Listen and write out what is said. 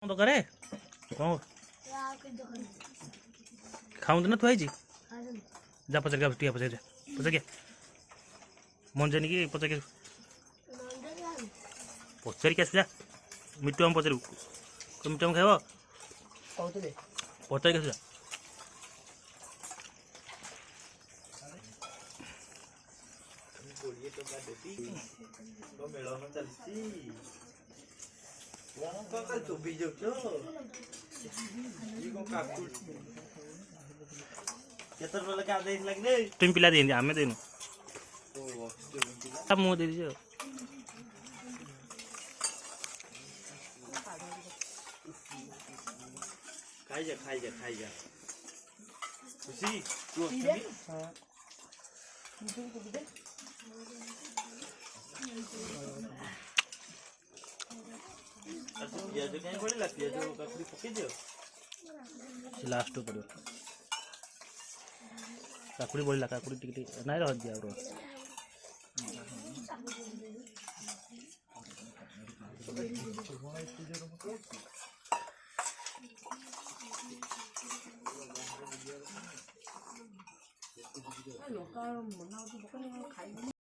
ଦରକାର କଣ ଖାଉନ୍ତୁ ନା ଥୁଆ ହେଇଛି ଯା ପଚାରିକା ଟିକେ ପଚାରିକା ମନ ଜାଣିକି ପଚାରିକି ଆସୁ ଯା ମିଟୁ ଆମେ ପଚାରିବୁ ମିଟୁ ଆମେ ଖାଇବ ପଚାରିକି ଆସୁ ଯା तुम पिला देंगे आमे देनु अब मुँह दे दीजिए खाई जा खुशी तू पियाज कहीं पड़ेगा पियाज काकुड़ी पकई दियो लास्ट पड़ो काकुड़ी बढ़ला काकुड़ी टिके ना रह दिया